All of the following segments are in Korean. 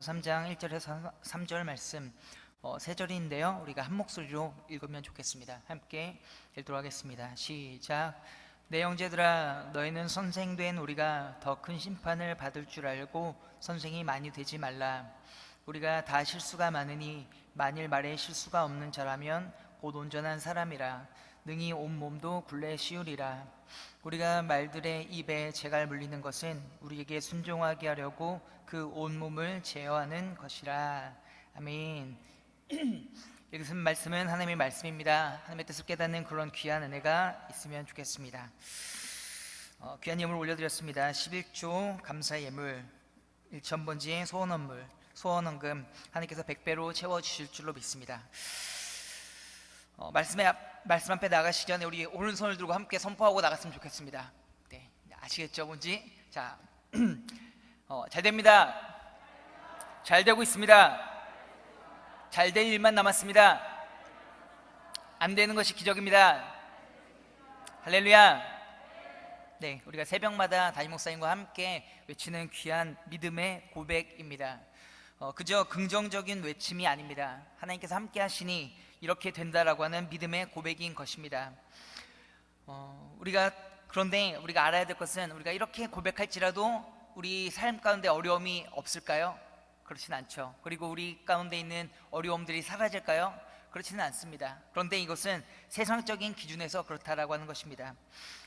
3장 1절에서 3절 말씀 세 절인데요. 우리가 한 목소리로 읽으면 좋겠습니다. 함께 읽도록 하겠습니다. 시작. 내 형제들아, 너희는 선생된 우리가 더 큰 심판을 받을 줄 알고 선생이 많이 되지 말라. 우리가 다 실수가 많으니 만일 말에 실수가 없는 자라면 곧 온전한 사람이라 능히 온 몸도 굴레 씌우리라. 우리가 말들의 입에 재갈 물리는 것은 우리에게 순종하게 하려고 그 온몸을 제어하는 것이라. 아멘. 읽은 말씀은 하나님의 말씀입니다. 하나님의 뜻을 깨닫는 그런 귀한 은혜가 있으면 좋겠습니다. 귀한 예물 올려드렸습니다. 11조 감사 예물, 1,000번지의 소원헌금 하나님께서 100배로 채워주실 줄로 믿습니다. 말씀 앞에 나가시기 전에 우리 오른손을 들고 함께 선포하고 나갔으면 좋겠습니다. 네, 아시겠죠 뭔지? 자, 잘 됩니다. 잘 되고 있습니다. 잘 될 일만 남았습니다. 안 되는 것이 기적입니다. 할렐루야. 네, 우리가 새벽마다 담임 목사님과 함께 외치는 귀한 믿음의 고백입니다. 그저 긍정적인 외침이 아닙니다. 하나님께서 함께 하시니 이렇게 된다라고 하는 믿음의 고백인 것입니다. 그런데 우리가 알아야 될 것은, 우리가 이렇게 고백할지라도 우리 삶 가운데 어려움이 없을까요? 그렇진 않죠. 그리고 우리 가운데 있는 어려움들이 사라질까요? 그렇지는 않습니다. 그런데 이것은 세상적인 기준에서 그렇다라고 하는 것입니다.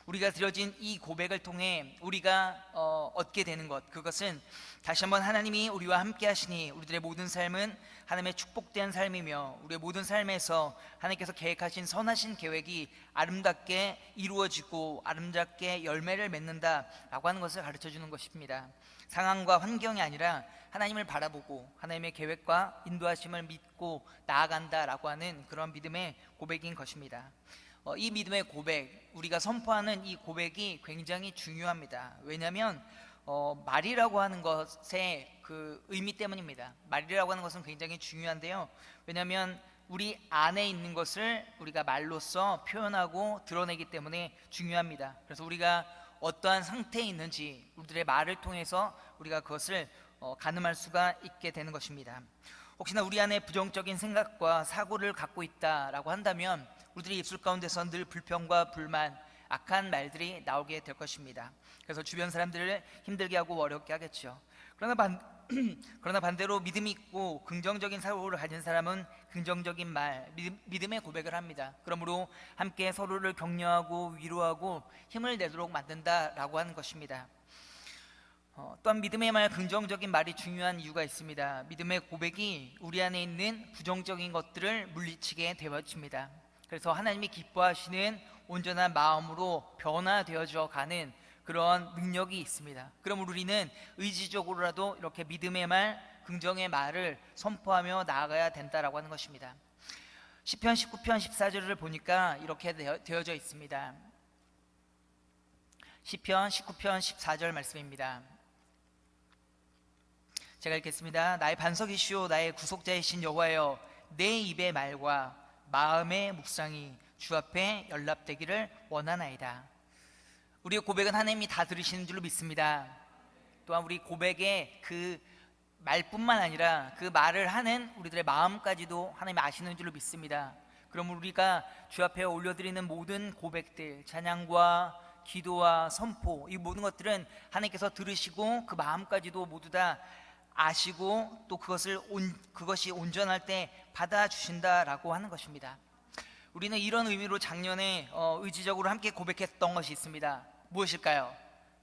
우리가 드려진 이 고백을 통해 우리가 얻게 되는 것, 그것은 다시 한번 하나님이 우리와 함께 하시니 우리들의 모든 삶은 하나님의 축복된 삶이며 우리의 모든 삶에서 하나님께서 계획하신 선하신 계획이 아름답게 이루어지고 아름답게 열매를 맺는다라고 하는 것을 가르쳐주는 것입니다. 상황과 환경이 아니라 하나님을 바라보고 하나님의 계획과 인도하심을 믿고 나아간다라고 하는 그런 믿음의 고백인 것입니다. 이 믿음의 고백, 우리가 선포하는 이 고백이 굉장히 중요합니다. 왜냐하면 말이라고 하는 것의 그 의미 때문입니다. 말이라고 하는 것은 굉장히 중요한데요. 왜냐하면 우리 안에 있는 것을 우리가 말로써 표현하고 드러내기 때문에 중요합니다. 그래서 우리가 어떠한 상태에 있는지 우리들의 말을 통해서 우리가 그것을 가늠할 수가 있게 되는 것입니다. 혹시나 우리 안에 부정적인 생각과 사고를 갖고 있다라고 한다면 우리들의 입술 가운데서 늘 불평과 불만, 악한 말들이 나오게 될 것입니다. 그래서 주변 사람들을 힘들게 하고 어렵게 하겠죠. 그러나 반대로 믿음이 있고 긍정적인 사고를 가진 사람은 긍정적인 말, 믿음의 고백을 합니다. 그러므로 함께 서로를 격려하고 위로하고 힘을 내도록 만든다라고 하는 것입니다. 또한 믿음의 말, 긍정적인 말이 중요한 이유가 있습니다. 믿음의 고백이 우리 안에 있는 부정적인 것들을 물리치게 되어집니다. 그래서 하나님이 기뻐하시는 온전한 마음으로 변화되어져 가는 그런 능력이 있습니다. 그럼 우리는 의지적으로라도 이렇게 믿음의 말, 긍정의 말을 선포하며 나아가야 된다라고 하는 것입니다. 시편 19편 14절을 보니까 이렇게 되어져 있습니다. 시편 19편 14절 말씀입니다. 제가 읽겠습니다. 나의 반석이시오 나의 구속자이신 여호와여, 내 입의 말과 마음의 묵상이 주 앞에 연락되기를 원하나이다. 우리의 고백은 하나님이 다 들으시는 줄로 믿습니다. 또한 우리 고백의 그 말뿐만 아니라 그 말을 하는 우리들의 마음까지도 하나님이 아시는 줄로 믿습니다. 그럼 우리가 주 앞에 올려드리는 모든 고백들, 찬양과 기도와 선포, 이 모든 것들은 하나님께서 들으시고 그 마음까지도 모두 다 아시고 또 그것이 온전할 때 받아주신다라고 하는 것입니다. 우리는 이런 의미로 작년에 의지적으로 함께 고백했던 것이 있습니다. 무엇일까요?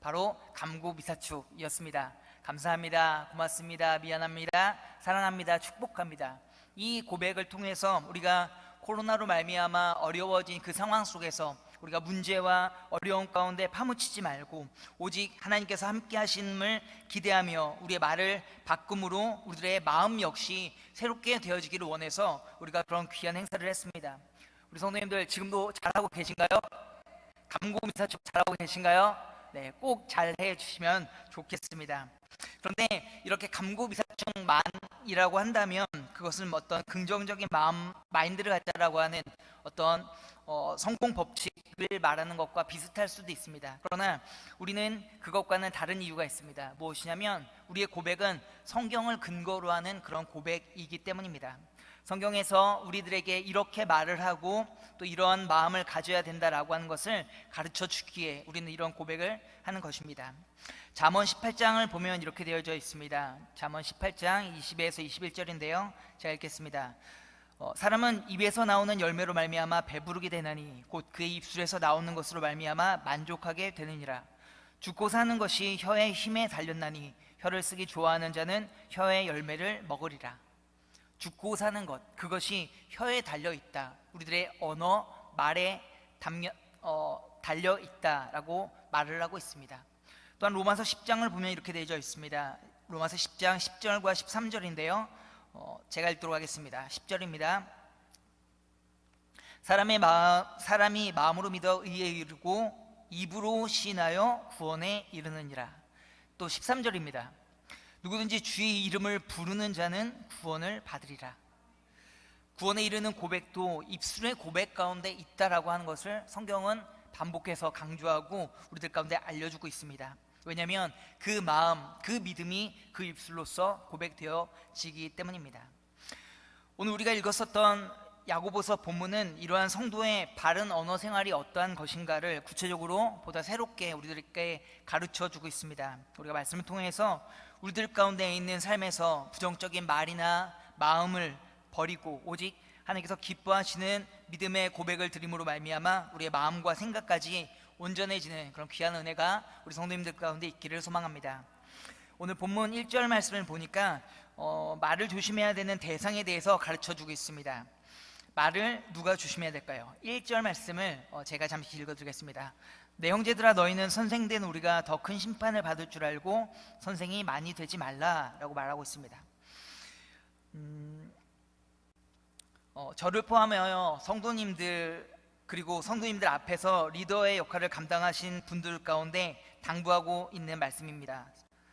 바로 감고미사축이었습니다. 감사합니다, 고맙습니다, 미안합니다, 사랑합니다, 축복합니다. 이 고백을 통해서 우리가 코로나로 말미암아 어려워진 그 상황 속에서 우리가 문제와 어려움 가운데 파묻히지 말고 오직 하나님께서 함께 하심을 기대하며 우리의 말을 바꿈으로 우리들의 마음 역시 새롭게 되어지기를 원해서 우리가 그런 귀한 행사를 했습니다. 우리 성도님들 지금도 잘하고 계신가요? 감고미사축 잘하고 계신가요? 네, 꼭 잘 해주시면 좋겠습니다. 그런데 이렇게 감고미사청만이라고 한다면 그것은 어떤 긍정적인 마인드를 갖자라고 하는 어떤 성공 법칙을 말하는 것과 비슷할 수도 있습니다. 그러나 우리는 그것과는 다른 이유가 있습니다. 무엇이냐면 우리의 고백은 성경을 근거로 하는 그런 고백이기 때문입니다. 성경에서 우리들에게 이렇게 말을 하고 또 이러한 마음을 가져야 된다라고 하는 것을 가르쳐 주기에 우리는 이런 고백을 하는 것입니다. 잠언 18장을 보면 이렇게 되어져 있습니다. 잠언 18장 20에서 21절인데요. 제가 읽겠습니다. 사람은 입에서 나오는 열매로 말미암아 배부르게 되나니 곧 그의 입술에서 나오는 것으로 말미암아 만족하게 되느니라. 죽고 사는 것이 혀의 힘에 달렸나니 혀를 쓰기 좋아하는 자는 혀의 열매를 먹으리라. 죽고 사는 것, 그것이 혀에 달려 있다. 우리들의 언어, 말에 달려 있다라고 말을 하고 있습니다. 또한 로마서 10장을 보면 이렇게 되어져 있습니다. 로마서 10장 10절과 13절인데요. 제가 읽도록 하겠습니다. 10절입니다. 사람이 마음으로 믿어 의에 이르고 입으로 시인하여 구원에 이르느니라. 또 13절입니다. 누구든지 주의 이름을 부르는 자는 구원을 받으리라. 구원에 이르는 고백도 입술의 고백 가운데 있다라고 하는 것을 성경은 반복해서 강조하고 우리들 가운데 알려주고 있습니다. 왜냐하면 그 마음, 그 믿음이 그 입술로서 고백되어지기 때문입니다. 오늘 우리가 읽었었던 야고보서 본문은 이러한 성도의 바른 언어 생활이 어떠한 것인가를 구체적으로 보다 새롭게 우리들에게 가르쳐주고 있습니다. 우리가 말씀을 통해서 우리들 가운데 있는 삶에서 부정적인 말이나 마음을 버리고 오직 하나님께서 기뻐하시는 믿음의 고백을 드림으로 말미암아 우리의 마음과 생각까지 온전해지는 그런 귀한 은혜가 우리 성도님들 가운데 있기를 소망합니다. 오늘 본문 1절 말씀을 보니까 말을 조심해야 되는 대상에 대해서 가르쳐주고 있습니다. 말을 누가 조심해야 될까요? 1절 말씀을 제가 잠시 읽어드리겠습니다. 내 형제들아 너희는 선생된 우리가 더 큰 심판을 받을 줄 알고 선생이 많이 되지 말라라고 말하고 있습니다. 저를 포함하여 성도님들 그리고 성도님들 앞에서 리더의 역할을 감당하신 분들 가운데 당부하고 있는 말씀입니다.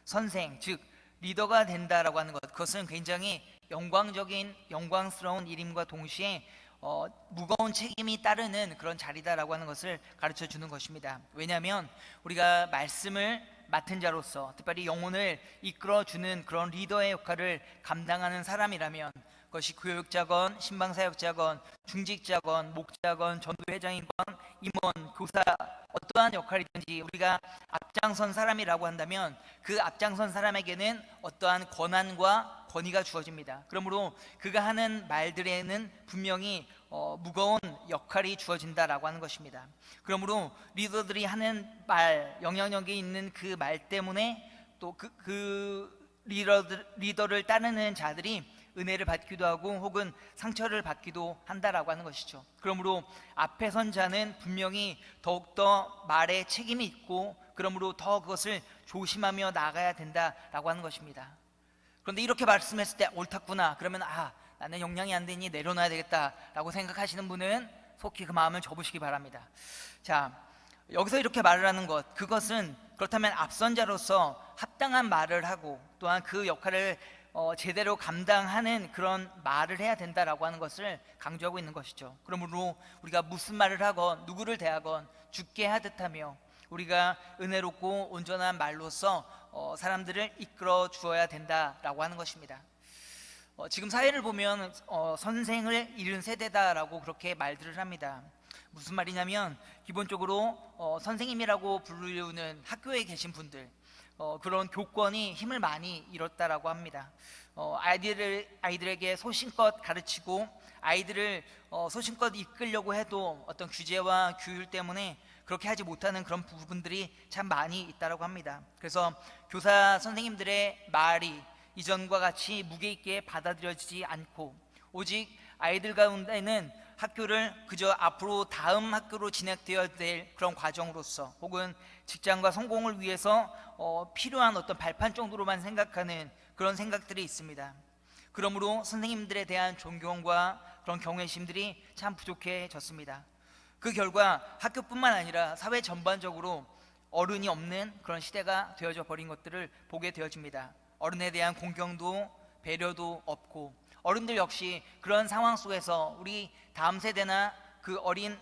선생, 즉 리더가 된다라고 하는 것, 그것은 굉장히 영광스러운 일임과 동시에 무거운 책임이 따르는 그런 자리다라고 하는 것을 가르쳐 주는 것입니다. 왜냐하면 우리가 말씀을 맡은 자로서 특별히 영혼을 이끌어주는 그런 리더의 역할을 감당하는 사람이라면 그것이 교육자건, 신방사역자건, 중직자건, 목자건, 전도회장이건, 임원, 교사 어떠한 역할이든지 우리가 앞장선 사람이라고 한다면 그 앞장선 사람에게는 어떠한 권한과 권위가 주어집니다. 그러므로 그가 하는 말들에는 분명히 무거운 역할이 주어진다라고 하는 것입니다. 그러므로 리더들이 하는 말, 영향력이 있는 그 말 때문에 또 그 리더를 따르는 자들이 은혜를 받기도 하고 혹은 상처를 받기도 한다라고 하는 것이죠. 그러므로 앞에 선 자는 분명히 더욱더 말에 책임이 있고 그러므로 더 그것을 조심하며 나가야 된다라고 하는 것입니다. 그런데 이렇게 말씀했을 때 옳았구나 그러면 나는 역량이 안 되니 내려놔야 되겠다라고 생각하시는 분은 속히 그 마음을 접으시기 바랍니다. 자, 여기서 이렇게 말을 하는 것, 그것은 그렇다면 앞선 자로서 합당한 말을 하고 또한 그 역할을 제대로 감당하는 그런 말을 해야 된다라고 하는 것을 강조하고 있는 것이죠. 그러므로 우리가 무슨 말을 하건 누구를 대하건 죽게 하듯하며 우리가 은혜롭고 온전한 말로서 사람들을 이끌어 주어야 된다라고 하는 것입니다. 지금 사회를 보면 선생을 잃은 세대다라고 그렇게 말들을 합니다. 무슨 말이냐면 기본적으로 선생님이라고 부르는 학교에 계신 분들 그런 교권이 힘을 많이 잃었다라고 합니다. 아이들에게 소신껏 가르치고 아이들을 소신껏 이끌려고 해도 어떤 규제와 규율 때문에 그렇게 하지 못하는 그런 부분들이 참 많이 있다라고 합니다. 그래서 교사 선생님들의 말이 이전과 같이 무게 있게 받아들여지지 않고 오직 아이들 가운데는 학교를 그저 앞으로 다음 학교로 진학되어야 될 그런 과정으로서 혹은 직장과 성공을 위해서 필요한 어떤 발판 정도로만 생각하는 그런 생각들이 있습니다. 그러므로 선생님들에 대한 존경과 그런 경외심들이 참 부족해졌습니다. 그 결과 학교뿐만 아니라 사회 전반적으로 어른이 없는 그런 시대가 되어져 버린 것들을 보게 되어집니다. 어른에 대한 공경도 배려도 없고, 어른들 역시 그런 상황 속에서 우리 다음 세대나 그 어린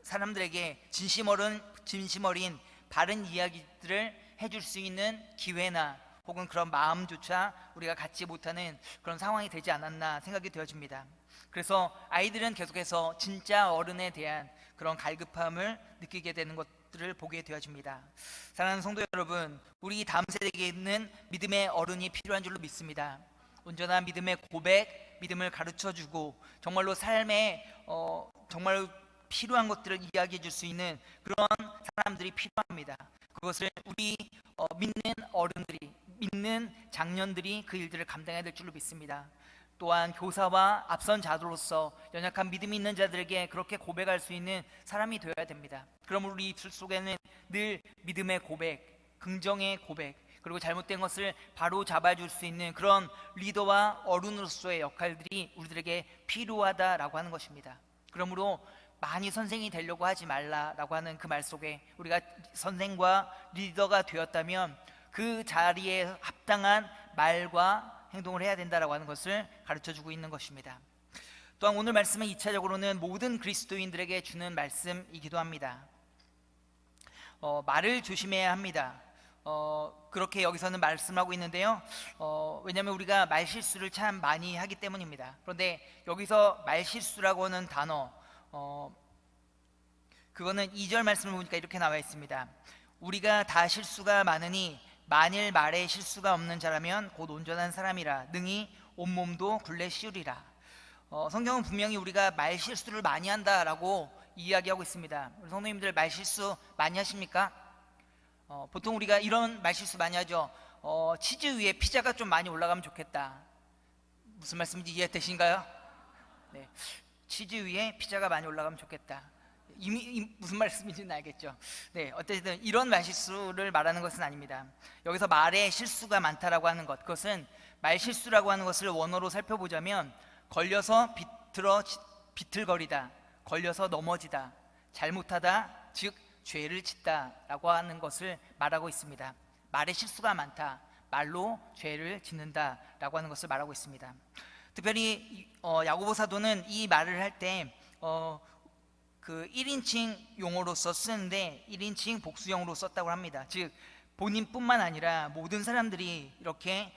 사람들에게 진심 어린 바른 이야기들을 해줄 수 있는 기회나 혹은 그런 마음조차 우리가 갖지 못하는 그런 상황이 되지 않았나 생각이 되어집니다. 그래서 아이들은 계속해서 진짜 어른에 대한 그런 갈급함을 느끼게 되는 것들을 보게 되어집니다. 사랑하는 성도 여러분, 우리 다음 세대에게는 믿음의 어른이 필요한 줄로 믿습니다. 온전한 믿음의 고백, 믿음을 가르쳐주고 정말로 삶에 정말로 필요한 것들을 이야기해 줄 수 있는 그런 사람들이 필요합니다. 그것을 우리 믿는 어른들이, 믿는 장년들이 그 일들을 감당해야 될 줄로 믿습니다. 또한 교사와 앞선 자로서 연약한 믿음이 있는 자들에게 그렇게 고백할 수 있는 사람이 되어야 됩니다. 그럼 우리 입술 속에는 늘 믿음의 고백, 긍정의 고백, 그리고 잘못된 것을 바로 잡아줄 수 있는 그런 리더와 어른으로서의 역할들이 우리들에게 필요하다라고 하는 것입니다. 그러므로 많이 선생이 되려고 하지 말라라고 하는 그 말 속에 우리가 선생과 리더가 되었다면 그 자리에 합당한 말과 행동을 해야 된다라고 하는 것을 가르쳐주고 있는 것입니다. 또한 오늘 말씀은 2차적으로는 모든 그리스도인들에게 주는 말씀이기도 합니다. 말을 조심해야 합니다. 그렇게 여기서는 말씀하고 있는데요. 왜냐하면 우리가 말실수를 참 많이 하기 때문입니다. 그런데 여기서 말실수라고 하는 단어, 그거는 2절 말씀을 보니까 이렇게 나와 있습니다. 우리가 다 실수가 많으니 만일 말에 실수가 없는 자라면 곧 온전한 사람이라 능히 온몸도 굴레 씌우리라. 성경은 분명히 우리가 말실수를 많이 한다라고 이야기하고 있습니다. 우리 성도님들 말실수 많이 하십니까? 보통 우리가 이런 말실수 많이 하죠. 치즈 위에 피자가 좀 많이 올라가면 좋겠다. 무슨 말씀인지 이해되신가요? 네, 치즈 위에 피자가 많이 올라가면 좋겠다. 이미 무슨 말씀인지는 알겠죠. 네, 어쨌든 이런 말실수를 말하는 것은 아닙니다. 여기서 말에 실수가 많다라고 하는 것, 그것은 말실수라고 하는 것을 원어로 살펴보자면 걸려서 비틀거리다, 걸려서 넘어지다, 잘못하다, 즉 죄를 짓다라고 하는 것을 말하고 있습니다. 말에 실수가 많다, 말로 죄를 짓는다라고 하는 것을 말하고 있습니다. 특별히 야고보 사도는 이 말을 할 때 그 1인칭 용어로서 쓰는데 1인칭 복수형으로 썼다고 합니다. 즉 본인뿐만 아니라 모든 사람들이 이렇게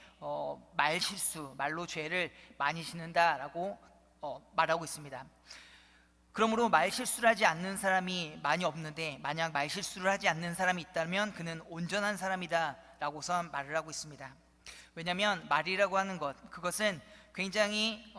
말실수, 말로 죄를 많이 짓는다라고 말하고 있습니다. 그러므로 말실수를 하지 않는 사람이 많이 없는데 만약 말실수를 하지 않는 사람이 있다면 그는 온전한 사람이다 라고서 말을 하고 있습니다. 왜냐하면 말이라고 하는 것, 그것은 굉장히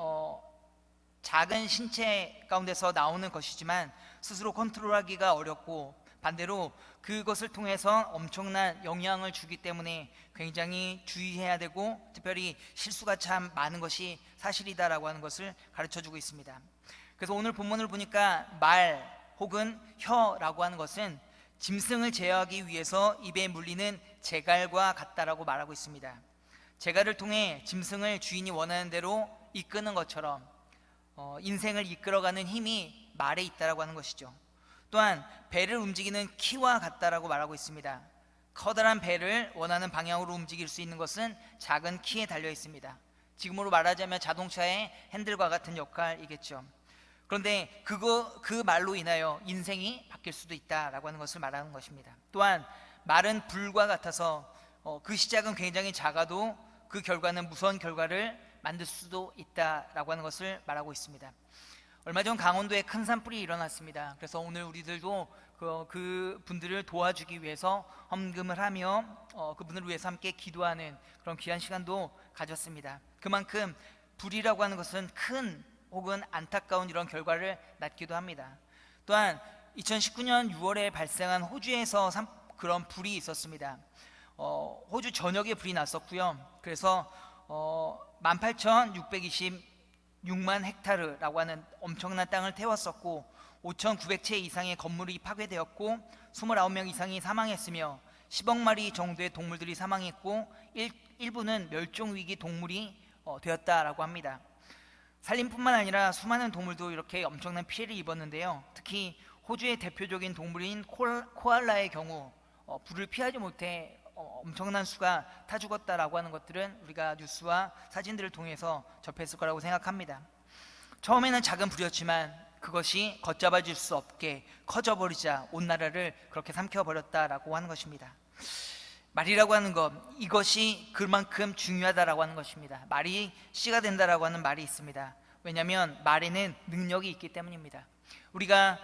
작은 신체 가운데서 나오는 것이지만 스스로 컨트롤하기가 어렵고 반대로 그것을 통해서 엄청난 영향을 주기 때문에 굉장히 주의해야 되고 특별히 실수가 참 많은 것이 사실이다라고 하는 것을 가르쳐주고 있습니다. 그래서 오늘 본문을 보니까 말 혹은 혀라고 하는 것은 짐승을 제어하기 위해서 입에 물리는 재갈과 같다라고 말하고 있습니다. 재갈을 통해 짐승을 주인이 원하는 대로 이끄는 것처럼 인생을 이끌어가는 힘이 말에 있다라고 하는 것이죠. 또한 배를 움직이는 키와 같다라고 말하고 있습니다. 커다란 배를 원하는 방향으로 움직일 수 있는 것은 작은 키에 달려 있습니다. 지금으로 말하자면 자동차의 핸들과 같은 역할이겠죠. 그런데 그 말로 인하여 인생이 바뀔 수도 있다라고 하는 것을 말하는 것입니다. 또한 말은 불과 같아서 그 시작은 굉장히 작아도 그 결과는 무서운 결과를 만들 수도 있다라고 하는 것을 말하고 있습니다. 얼마 전 강원도에 큰 산불이 일어났습니다. 그래서 오늘 우리들도 그 분들을 도와주기 위해서 헌금을 하며 그분을 위해서 함께 기도하는 그런 귀한 시간도 가졌습니다. 그만큼 불이라고 하는 것은 큰 혹은 안타까운 이런 결과를 낳기도 합니다. 또한 2019년 6월에 발생한 호주에서 그런 불이 있었습니다. 호주 전역에 불이 났었고요. 그래서 18,626만 헥타르라고 하는 엄청난 땅을 태웠었고 5,900채 이상의 건물이 파괴되었고 29명 이상이 사망했으며 10억 마리 정도의 동물들이 사망했고 일부는 멸종위기 동물이 되었다라고 합니다. 산림뿐만 아니라 수많은 동물도 이렇게 엄청난 피해를 입었는데요. 특히 호주의 대표적인 동물인 코알라의 경우 불을 피하지 못해 엄청난 수가 타 죽었다라고 하는 것들은 우리가 뉴스와 사진들을 통해서 접했을 거라고 생각합니다. 처음에는 작은 불이었지만 그것이 걷잡아질 수 없게 커져버리자 온 나라를 그렇게 삼켜버렸다라고 하는 것입니다. 말이라고 하는 것, 이것이 그만큼 중요하다라고 하는 것입니다. 말이 씨가 된다라고 하는 말이 있습니다. 왜냐하면 말에는 능력이 있기 때문입니다. 우리가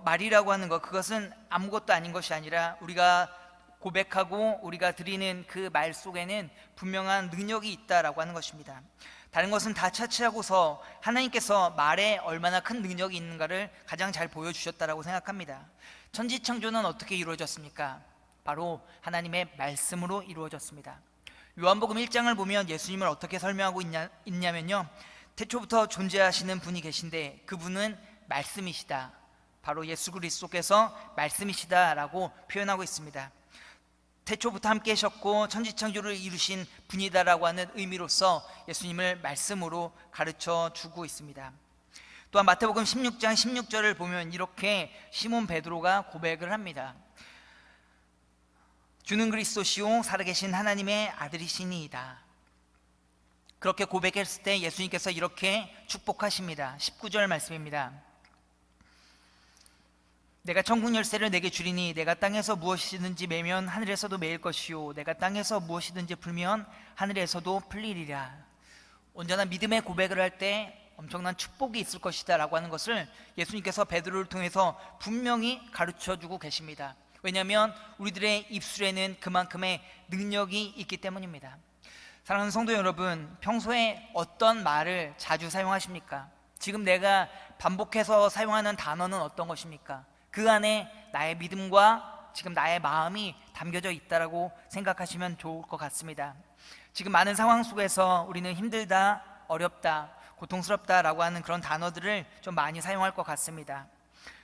말이라고 하는 것, 그것은 아무것도 아닌 것이 아니라 우리가 고백하고 우리가 드리는 그 말 속에는 분명한 능력이 있다라고 하는 것입니다. 다른 것은 다 차치하고서 하나님께서 말에 얼마나 큰 능력이 있는가를 가장 잘 보여주셨다라고 생각합니다. 천지창조는 어떻게 이루어졌습니까? 바로 하나님의 말씀으로 이루어졌습니다. 요한복음 1장을 보면 예수님을 어떻게 설명하고 있냐면요, 태초부터 존재하시는 분이 계신데 그분은 말씀이시다, 바로 예수 그리스도께서 말씀이시다라고 표현하고 있습니다. 태초부터 함께 하셨고 천지창조를 이루신 분이다라고 하는 의미로서 예수님을 말씀으로 가르쳐 주고 있습니다. 또한 마태복음 16장 16절을 보면 이렇게 시몬 베드로가 고백을 합니다. 주는 그리스도시요 살아계신 하나님의 아들이시니이다. 그렇게 고백했을 때 예수님께서 이렇게 축복하십니다. 19절 말씀입니다. 내가 천국 열쇠를 내게 주리니 내가 땅에서 무엇이든지 매면 하늘에서도 매일 것이요 내가 땅에서 무엇이든지 풀면 하늘에서도 풀리리라. 온전한 믿음의 고백을 할 때 엄청난 축복이 있을 것이다 라고 하는 것을 예수님께서 베드로를 통해서 분명히 가르쳐주고 계십니다. 왜냐하면 우리들의 입술에는 그만큼의 능력이 있기 때문입니다. 사랑하는 성도 여러분, 평소에 어떤 말을 자주 사용하십니까? 지금 내가 반복해서 사용하는 단어는 어떤 것입니까? 그 안에 나의 믿음과 지금 나의 마음이 담겨져 있다라고 생각하시면 좋을 것 같습니다. 지금 많은 상황 속에서 우리는 힘들다, 어렵다, 고통스럽다라고 하는 그런 단어들을 좀 많이 사용할 것 같습니다.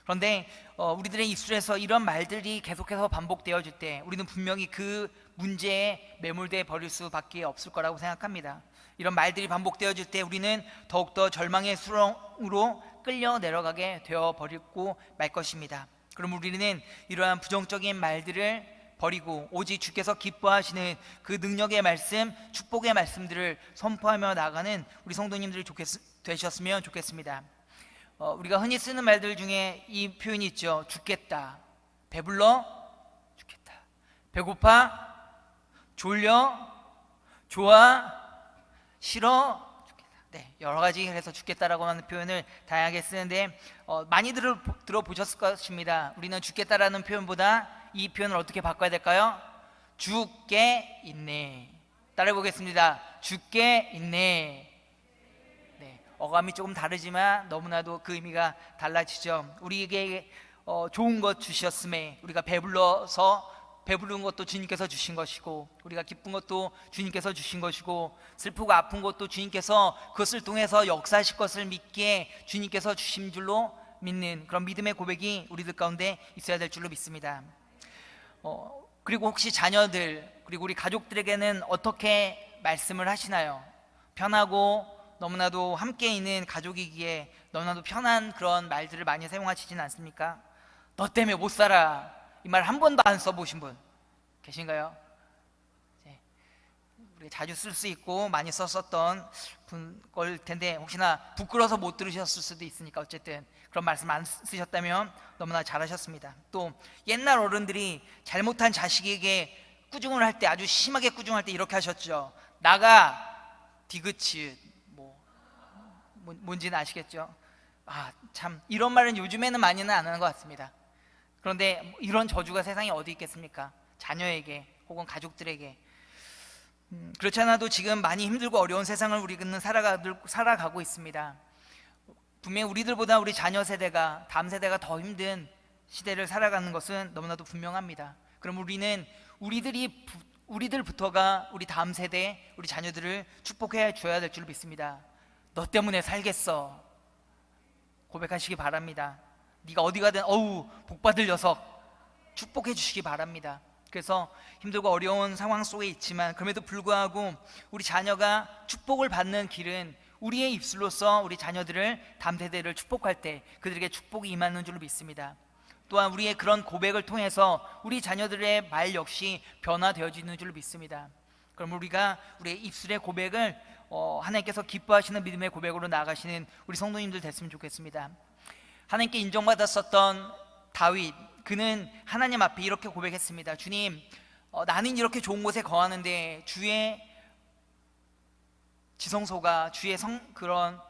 그런데 우리들의 입술에서 이런 말들이 계속해서 반복되어질 때 우리는 분명히 그 문제에 매몰돼 버릴 수밖에 없을 거라고 생각합니다. 이런 말들이 반복되어질 때 우리는 더욱더 절망의 수렁으로 끌려 내려가게 되어버리고 말 것입니다. 그럼 우리는 이러한 부정적인 말들을 버리고 오직 주께서 기뻐하시는 그 능력의 말씀, 축복의 말씀들을 선포하며 나가는 우리 성도님들이 되셨으면 좋겠습니다. 우리가 흔히 쓰는 말들 중에 이 표현이 있죠. 죽겠다, 배불러 죽겠다, 배고파, 졸려, 좋아, 싫어, 네, 여러 가지 해서 죽겠다라고 하는 표현을 다양하게 쓰는데 많이 들어보셨을 것입니다. 우리는 죽겠다라는 표현보다 이 표현을 어떻게 바꿔야 될까요? 죽게 있네. 따라해 보겠습니다. 죽게 있네. 네, 어감이 조금 다르지만 너무나도 그 의미가 달라지죠. 우리에게 좋은 것 주셨음에 우리가 배부른 것도 주님께서 주신 것이고 우리가 기쁜 것도 주님께서 주신 것이고 슬프고 아픈 것도 주님께서 그것을 통해서 역사하실 것을 믿기에 주님께서 주신 줄로 믿는 그런 믿음의 고백이 우리들 가운데 있어야 될 줄로 믿습니다. 그리고 혹시 자녀들 그리고 우리 가족들에게는 어떻게 말씀을 하시나요? 편하고 너무나도 함께 있는 가족이기에 너무나도 편한 그런 말들을 많이 사용하시진 않습니까? 너 때문에 못 살아, 이 말 한 번도 안 써보신 분 계신가요? 우리 자주 쓸 수 있고 많이 썼었던 걸 텐데 혹시나 부끄러워서 못 들으셨을 수도 있으니까 어쨌든 그런 말씀 안 쓰셨다면 너무나 잘하셨습니다. 또 옛날 어른들이 잘못한 자식에게 꾸중을 할 때, 아주 심하게 꾸중할 때 이렇게 하셨죠. 나가 디귿이 뭔지는 아시겠죠? 참 이런 말은 요즘에는 많이는 안 하는 것 같습니다. 그런데 이런 저주가 세상에 어디 있겠습니까? 자녀에게 혹은 가족들에게. 그렇지 않아도 지금 많이 힘들고 어려운 세상을 우리는 살아가고 있습니다. 분명히 우리들보다 우리 자녀 세대가, 다음 세대가 더 힘든 시대를 살아가는 것은 너무나도 분명합니다. 그럼 우리는 우리들부터가 우리 다음 세대, 우리 자녀들을 축복해 줘야 될 줄 믿습니다. 너 때문에 살겠어 고백하시기 바랍니다. 네가 어디 가든 복받을 녀석 축복해 주시기 바랍니다. 그래서 힘들고 어려운 상황 속에 있지만 그럼에도 불구하고 우리 자녀가 축복을 받는 길은 우리의 입술로서 우리 자녀들을 다음 세대를 축복할 때 그들에게 축복이 임하는 줄로 믿습니다. 또한 우리의 그런 고백을 통해서 우리 자녀들의 말 역시 변화되어지는 줄 믿습니다. 그럼 우리가 우리의 입술의 고백을 하나님께서 기뻐하시는 믿음의 고백으로 나아가시는 우리 성도님들 됐으면 좋겠습니다. 하나님께 인정받았었던 다윗, 그는 하나님 앞에 이렇게 고백했습니다. 주님, 나는 이렇게 좋은 곳에 거하는데 주의 지성소가 그런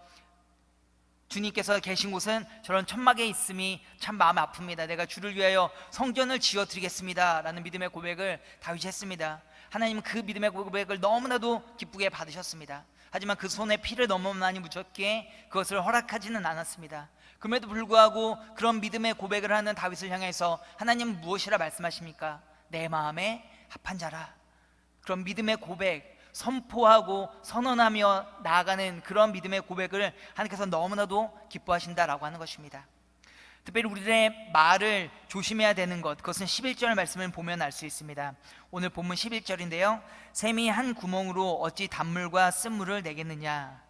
주님께서 계신 곳은 저런 천막에 있음이 참 마음 아픕니다. 내가 주를 위하여 성전을 지어 드리겠습니다 라는 믿음의 고백을 다윗이 했습니다. 하나님은 그 믿음의 고백을 너무나도 기쁘게 받으셨습니다. 하지만 그 손에 피를 너무 많이 묻혔기에 그것을 허락하지는 않았습니다. 그럼에도 불구하고 그런 믿음의 고백을 하는 다윗을 향해서 하나님은 무엇이라 말씀하십니까? 내 마음에 합한 자라. 그런 믿음의 고백, 선포하고 선언하며 나아가는 그런 믿음의 고백을 하나님께서 너무나도 기뻐하신다라고 하는 것입니다. 특별히 우리들의 말을 조심해야 되는 것, 그것은 11절 말씀을 보면 알 수 있습니다. 오늘 본문 11절인데요, 샘이 한 구멍으로 어찌 단물과 쓴물을 내겠느냐.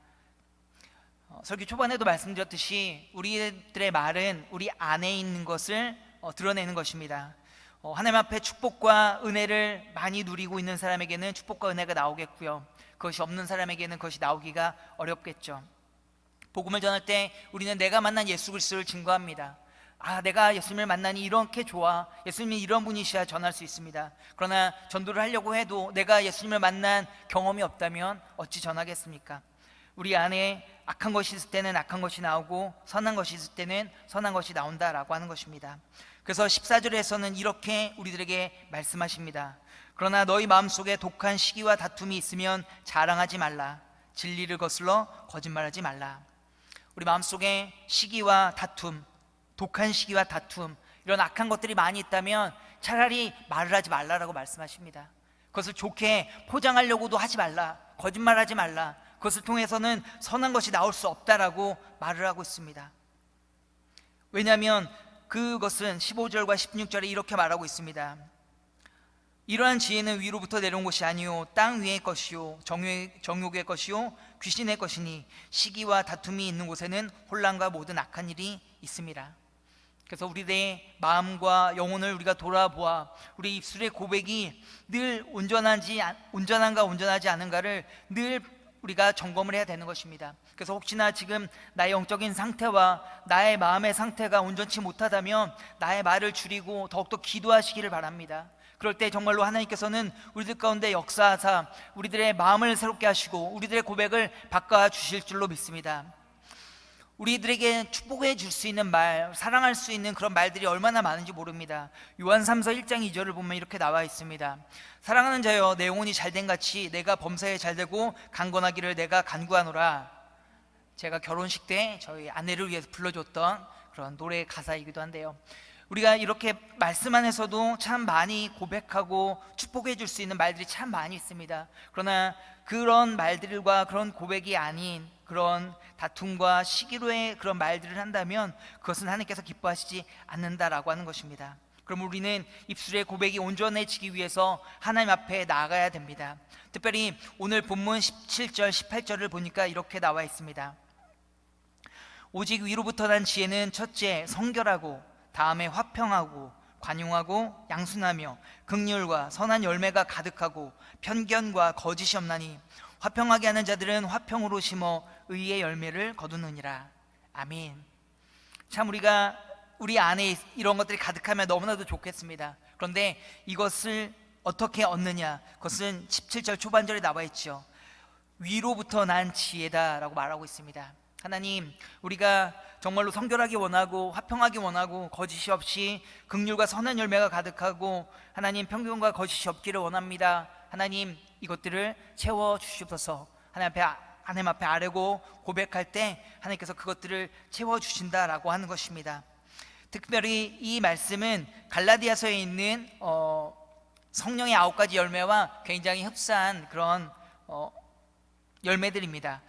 설교 초반에도 말씀드렸듯이 우리들의 말은 우리 안에 있는 것을 드러내는 것입니다. 하나님 앞에 축복과 은혜를 많이 누리고 있는 사람에게는 축복과 은혜가 나오겠고요, 그것이 없는 사람에게는 그것이 나오기가 어렵겠죠. 복음을 전할 때 우리는 내가 만난 예수 그리스도를 증거합니다. 내가 예수님을 만나니 이렇게 좋아, 예수님이 이런 분이셔야 전할 수 있습니다. 그러나 전도를 하려고 해도 내가 예수님을 만난 경험이 없다면 어찌 전하겠습니까? 우리 안에 악한 것이 있을 때는 악한 것이 나오고 선한 것이 있을 때는 선한 것이 나온다라고 하는 것입니다. 그래서 14절에서는 이렇게 우리들에게 말씀하십니다. 그러나 너희 마음속에 독한 시기와 다툼이 있으면 자랑하지 말라. 진리를 거슬러 거짓말하지 말라. 우리 마음속에 시기와 다툼, 독한 시기와 다툼, 이런 악한 것들이 많이 있다면 차라리 말을 하지 말라라고 말씀하십니다. 그것을 좋게 포장하려고도 하지 말라, 거짓말하지 말라, 그것을 통해서는 선한 것이 나올 수 없다라고 말을 하고 있습니다. 왜냐하면 그것은 15절과 16절에 이렇게 말하고 있습니다. 이러한 지혜는 위로부터 내려온 것이 아니요 땅 위의 것이요 정욕의 것이요 귀신의 것이니 시기와 다툼이 있는 곳에는 혼란과 모든 악한 일이 있습니다. 그래서 우리의 마음과 영혼을 우리가 돌아보아 우리 입술의 고백이 늘 온전한가 온전하지 않은가를 늘 우리가 점검을 해야 되는 것입니다. 그래서 혹시나 지금 나의 영적인 상태와 나의 마음의 상태가 온전치 못하다면 나의 말을 줄이고 더욱더 기도하시기를 바랍니다. 그럴 때 정말로 하나님께서는 우리들 가운데 역사하사 우리들의 마음을 새롭게 하시고 우리들의 고백을 바꿔주실 줄로 믿습니다. 우리들에게 축복해 줄 수 있는 말, 사랑할 수 있는 그런 말들이 얼마나 많은지 모릅니다. 요한 3서 1장 2절을 보면 이렇게 나와 있습니다. 사랑하는 자여, 내 영혼이 잘된 같이 내가 범사에 잘되고 강건하기를 내가 간구하노라. 제가 결혼식 때 저희 아내를 위해서 불러줬던 그런 노래 가사이기도 한데요, 우리가 이렇게 말씀 안에서도 참 많이 고백하고 축복해 줄 수 있는 말들이 참 많이 있습니다. 그러나 그런 말들과 그런 고백이 아닌 그런 다툼과 시기로의 그런 말들을 한다면 그것은 하나님께서 기뻐하시지 않는다라고 하는 것입니다. 그럼 우리는 입술의 고백이 온전해지기 위해서 하나님 앞에 나아가야 됩니다. 특별히 오늘 본문 17절 18절을 보니까 이렇게 나와 있습니다. 오직 위로부터 난 지혜는 첫째 성결하고 다음에 화평하고 관용하고 양순하며 긍휼과 선한 열매가 가득하고 편견과 거짓이 없나니 화평하게 하는 자들은 화평으로 심어 의의 열매를 거두느니라. 아멘. 참 우리가 우리 안에 이런 것들이 가득하면 너무나도 좋겠습니다. 그런데 이것을 어떻게 얻느냐, 그것은 17절 초반절에 나와 있죠. 위로부터 난 지혜다라고 말하고 있습니다. 하나님, 우리가 정말로 성결하기 원하고 화평하기 원하고 거짓이 없이 긍휼과 선한 열매가 가득하고 하나님 편견과 거짓이 없기를 원합니다. 하나님, 이것들을 채워 주시옵소서. 하나님 앞에 아뢰고 고백할 때 하나님께서 그것들을 채워 주신다라고 하는 것입니다. 특별히 이 말씀은 갈라디아서에 있는 성령의 9가지 열매와 굉장히 흡사한 그런 열매들입니다.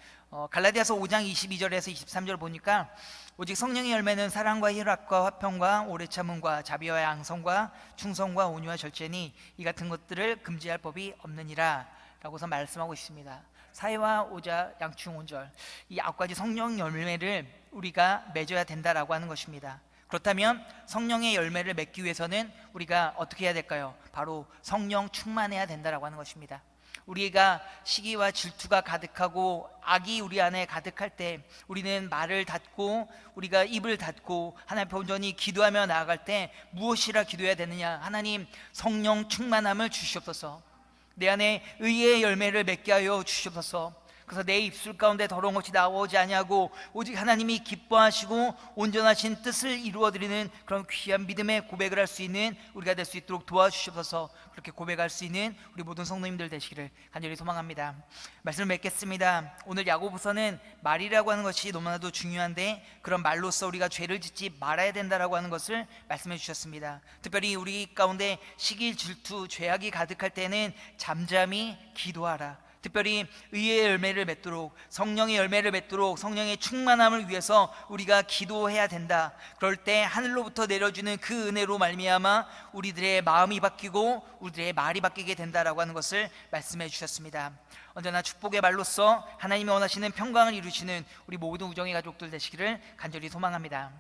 갈라디아서 5장 22절에서 23절 보니까 오직 성령의 열매는 사랑과 희락과 화평과 오래 참음과 자비와 양성과 충성과 온유와 절제니 이 같은 것들을 금지할 법이 없느니라 라고서 말씀하고 있습니다. 사회와 오자 양충 온절, 이 9가지 성령 열매를 우리가 맺어야 된다라고 하는 것입니다. 그렇다면 성령의 열매를 맺기 위해서는 우리가 어떻게 해야 될까요? 바로 성령 충만해야 된다라고 하는 것입니다. 우리가 시기와 질투가 가득하고 악이 우리 안에 가득할 때 우리는 말을 닫고 우리가 입을 닫고 하나님 앞에 온전히 기도하며 나아갈 때 무엇이라 기도해야 되느냐? 하나님, 성령 충만함을 주시옵소서. 내 안에 의의 열매를 맺게 하여 주시옵소서. 그래서 내 입술 가운데 더러운 것이 나오지 아니하고 오직 하나님이 기뻐하시고 온전하신 뜻을 이루어드리는 그런 귀한 믿음의 고백을 할 수 있는 우리가 될 수 있도록 도와주시옵소서. 그렇게 고백할 수 있는 우리 모든 성도님들 되시기를 간절히 소망합니다. 말씀을 맺겠습니다. 오늘 야고보서는 말이라고 하는 것이 너무나도 중요한데 그런 말로써 우리가 죄를 짓지 말아야 된다라고 하는 것을 말씀해 주셨습니다. 특별히 우리 가운데 시기, 질투, 죄악이 가득할 때는 잠잠히 기도하라. 특별히 의의 열매를 맺도록, 성령의 열매를 맺도록 성령의 충만함을 위해서 우리가 기도해야 된다. 그럴 때 하늘로부터 내려주는 그 은혜로 말미암아 우리들의 마음이 바뀌고 우리들의 말이 바뀌게 된다라고 하는 것을 말씀해 주셨습니다. 언제나 축복의 말로써 하나님이 원하시는 평강을 이루시는 우리 모든 우정의 가족들 되시기를 간절히 소망합니다.